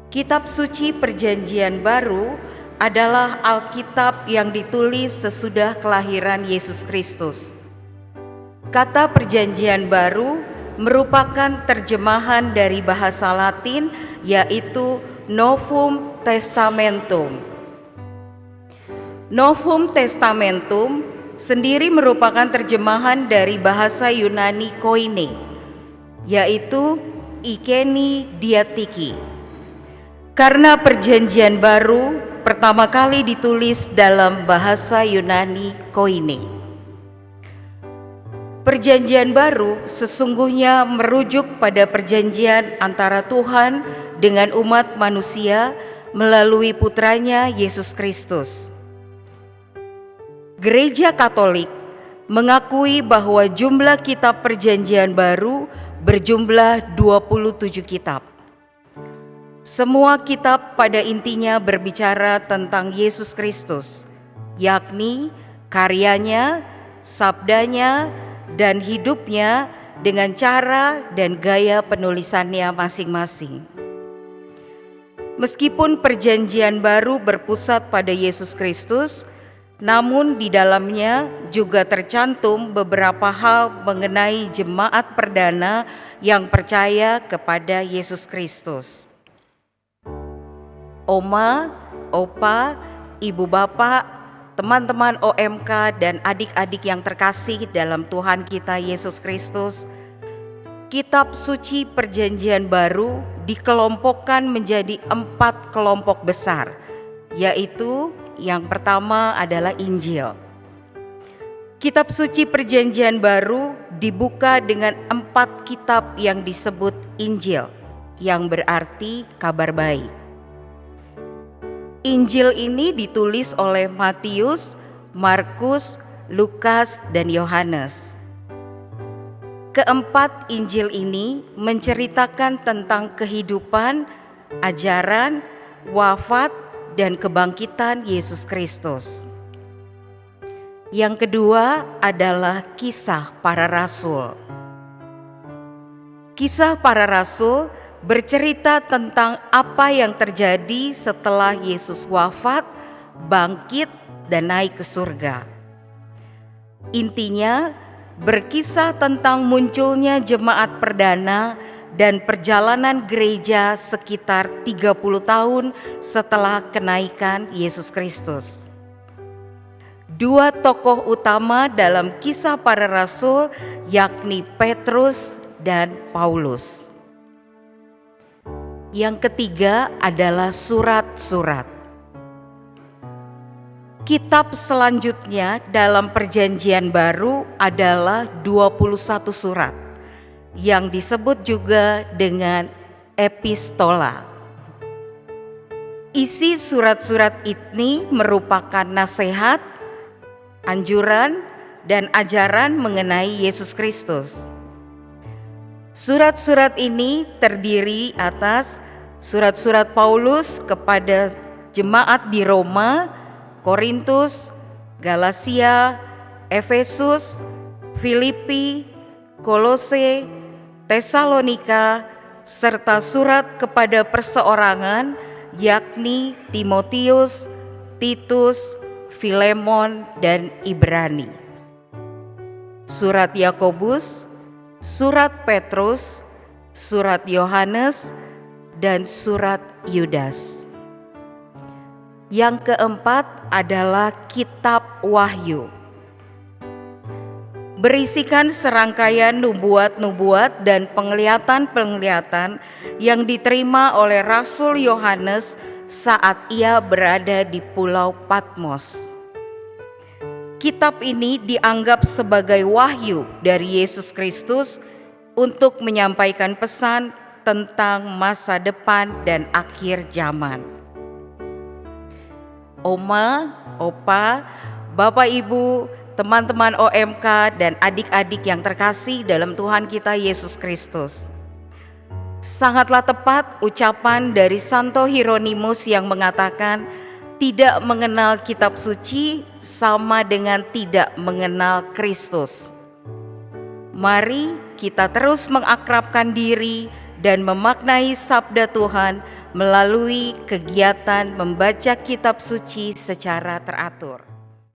Kitab suci Perjanjian Baru adalah Alkitab yang ditulis sesudah kelahiran Yesus Kristus. Kata Perjanjian Baru merupakan terjemahan dari bahasa Latin, yaitu Novum Testamentum. Novum Testamentum sendiri merupakan terjemahan dari bahasa Yunani koine, yaitu Ikeni Diatiki. Karena Perjanjian Baru pertama kali ditulis dalam bahasa Yunani koine. Perjanjian Baru sesungguhnya merujuk pada perjanjian antara Tuhan dengan umat manusia melalui putranya Yesus Kristus. Gereja Katolik mengakui bahwa jumlah kitab Perjanjian Baru berjumlah 27 kitab. Semua kitab pada intinya berbicara tentang Yesus Kristus, yakni karyanya, sabdanya, dan hidupnya dengan cara dan gaya penulisannya masing-masing. Meskipun Perjanjian Baru berpusat pada Yesus Kristus, namun di dalamnya juga tercantum beberapa hal mengenai jemaat perdana yang percaya kepada Yesus Kristus. Oma, opa, ibu bapak, teman-teman OMK, dan adik-adik yang terkasih dalam Tuhan kita Yesus Kristus, Kitab Suci Perjanjian Baru dikelompokkan menjadi 4 kelompok besar, yaitu yang pertama adalah Injil. Kitab Suci Perjanjian Baru dibuka dengan 4 kitab yang disebut Injil, yang berarti kabar baik. Injil ini ditulis oleh Matius, Markus, Lukas, dan Yohanes. Keempat Injil ini menceritakan tentang kehidupan, ajaran, wafat, dan kebangkitan Yesus Kristus. Yang kedua adalah Kisah Para Rasul. Kisah Para Rasul bercerita tentang apa yang terjadi setelah Yesus wafat, bangkit, dan naik ke surga. Intinya berkisah tentang munculnya jemaat perdana dan perjalanan gereja sekitar 30 tahun setelah kenaikan Yesus Kristus. 2 tokoh utama dalam Kisah Para Rasul yakni Petrus dan Paulus. Yang ketiga adalah surat-surat. Kitab selanjutnya dalam Perjanjian Baru adalah 21 surat yang disebut juga dengan epistola. Isi surat-surat ini merupakan nasihat, anjuran, dan ajaran mengenai Yesus Kristus. Surat-surat ini terdiri atas surat-surat Paulus kepada jemaat di Roma, Korintus, Galatia, Efesus, Filipi, Kolose, Tesalonika, serta surat kepada perseorangan yakni Timotius, Titus, Filemon, dan Ibrani. Surat Yakobus, surat Petrus, surat Yohanes, dan surat Yudas. Yang keempat adalah Kitab Wahyu. Berisikan serangkaian nubuat-nubuat dan penglihatan-penglihatan yang diterima oleh Rasul Yohanes saat ia berada di Pulau Patmos. Kitab ini dianggap sebagai wahyu dari Yesus Kristus untuk menyampaikan pesan tentang masa depan dan akhir zaman. Oma, opa, bapak ibu, teman-teman OMK, dan adik-adik yang terkasih dalam Tuhan kita Yesus Kristus. Sangatlah tepat ucapan dari Santo Hieronymus yang mengatakan, tidak mengenal kitab suci sama dengan tidak mengenal Kristus. Mari kita terus mengakrabkan diri dan memaknai sabda Tuhan melalui kegiatan membaca kitab suci secara teratur.